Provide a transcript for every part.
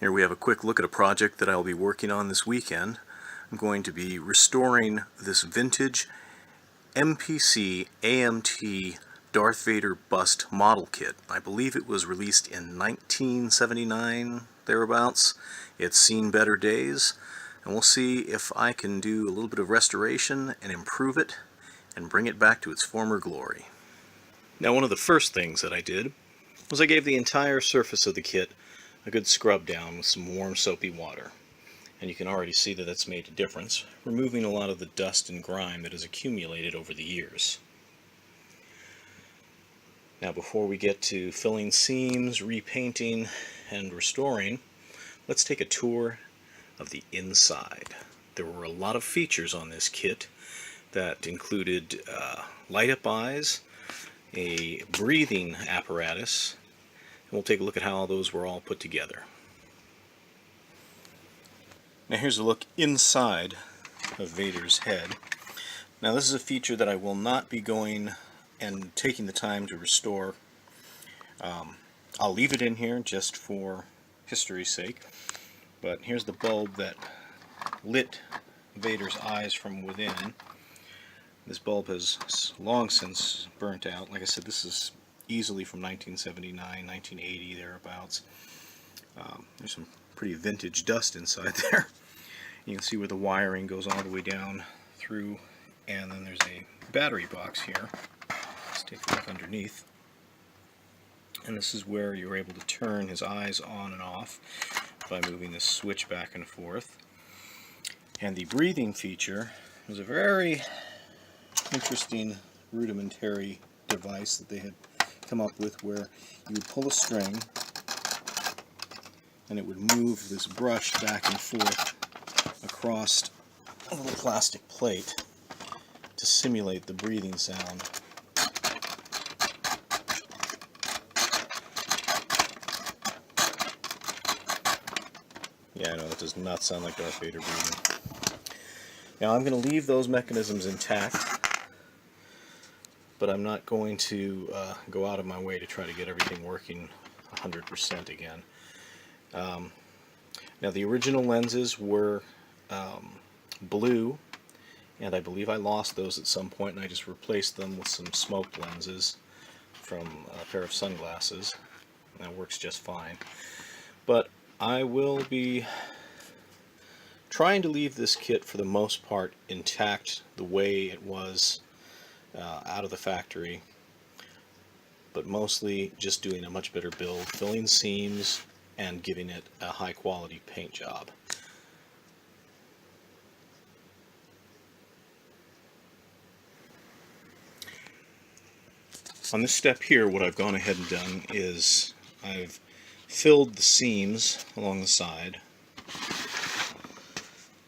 Here we have a quick look at a project that I'll be working on this weekend. I'm going to be restoring this vintage MPC AMT Darth Vader bust model kit. I believe it was released in 1979, thereabouts. It's seen better days, and we'll see if I can do a little bit of restoration and improve it and bring it back to its former glory. Now, one of the first things that I did was I gave the entire surface of the kit a good scrub down with some warm soapy water. And you can already see that that's made a difference, removing a lot of the dust and grime that has accumulated over the years. Now, before we get to filling seams, repainting, and restoring, let's take a tour of the inside. There were a lot of features on this kit that included light-up eyes, a breathing apparatus, and we'll take a look at how those were all put together. Now here's a look inside of Vader's head. Now this is a feature that I will not be going and taking the time to restore. I'll leave it in here just for history's sake, but here's the bulb that lit Vader's eyes from within. This bulb has long since burnt out. Like I said, this is easily from 1979, 1980, thereabouts. There's some pretty vintage dust inside there. You can see where the wiring goes all the way down through, and then there's a battery box here. Let's take a look underneath. And this is where you're able to turn his eyes on and off by moving this switch back and forth. And the breathing feature was a very interesting rudimentary device that they had come up with, where you would pull a string and it would move this brush back and forth across a little plastic plate to simulate the breathing sound. Yeah, I know, that does not sound like Darth Vader breathing. Now I'm going to leave those mechanisms intact, but I'm not going to go out of my way to try to get everything working 100% again. Now the original lenses were blue, and I believe I lost those at some point, and I just replaced them with some smoked lenses from a pair of sunglasses. And that works just fine. But I will be trying to leave this kit for the most part intact the way it was out of the factory, but mostly just doing a much better build, filling seams and giving it a high quality paint job. On this step here, what I've gone ahead and done is I've filled the seams along the side.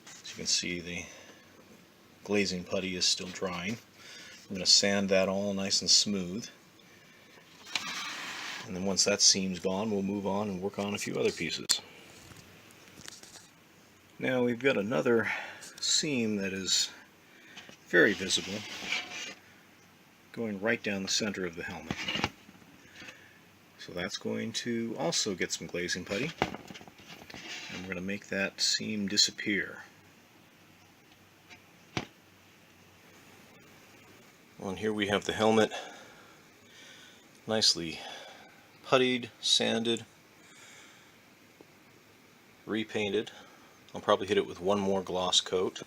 As you can see, the glazing putty is still drying. I'm going to sand that all nice and smooth. And then once that seam's gone, we'll move on and work on a few other pieces. Now we've got another seam that is very visible, going right down the center of the helmet. So that's going to also get some glazing putty, and we're going to make that seam disappear. Well, and here we have the helmet nicely puttied, sanded, repainted. I'll probably hit it with one more gloss coat.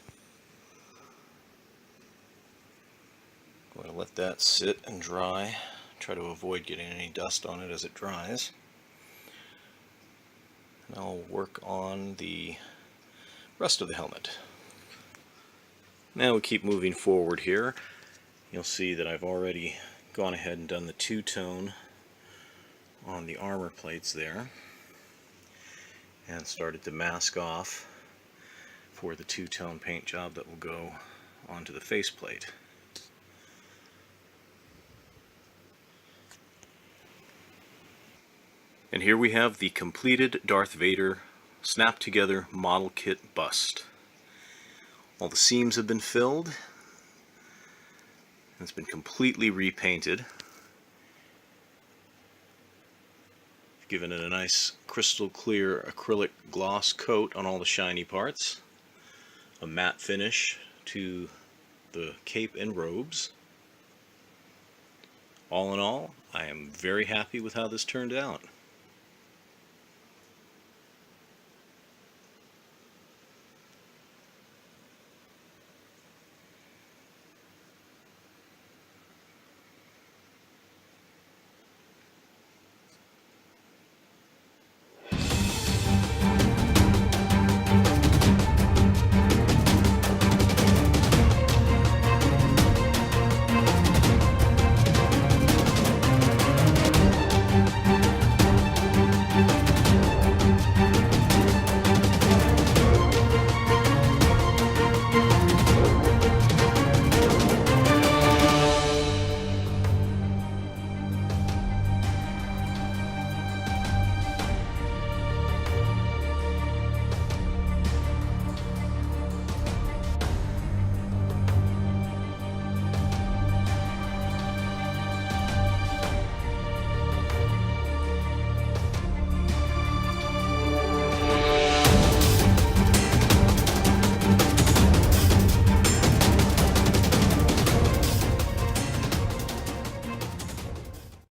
I'm going to let that sit and dry. Try to avoid getting any dust on it as it dries. And I'll work on the rest of the helmet. Now we keep moving forward here. You'll see that I've already gone ahead and done the two-tone on the armor plates there, and started to mask off for the two-tone paint job that will go onto the faceplate. And here we have the completed Darth Vader snap together model kit bust. All the seams have been filled. It's been completely repainted. Given it a nice crystal clear acrylic gloss coat on all the shiny parts. A matte finish to the cape and robes. All in all, I am very happy with how this turned out.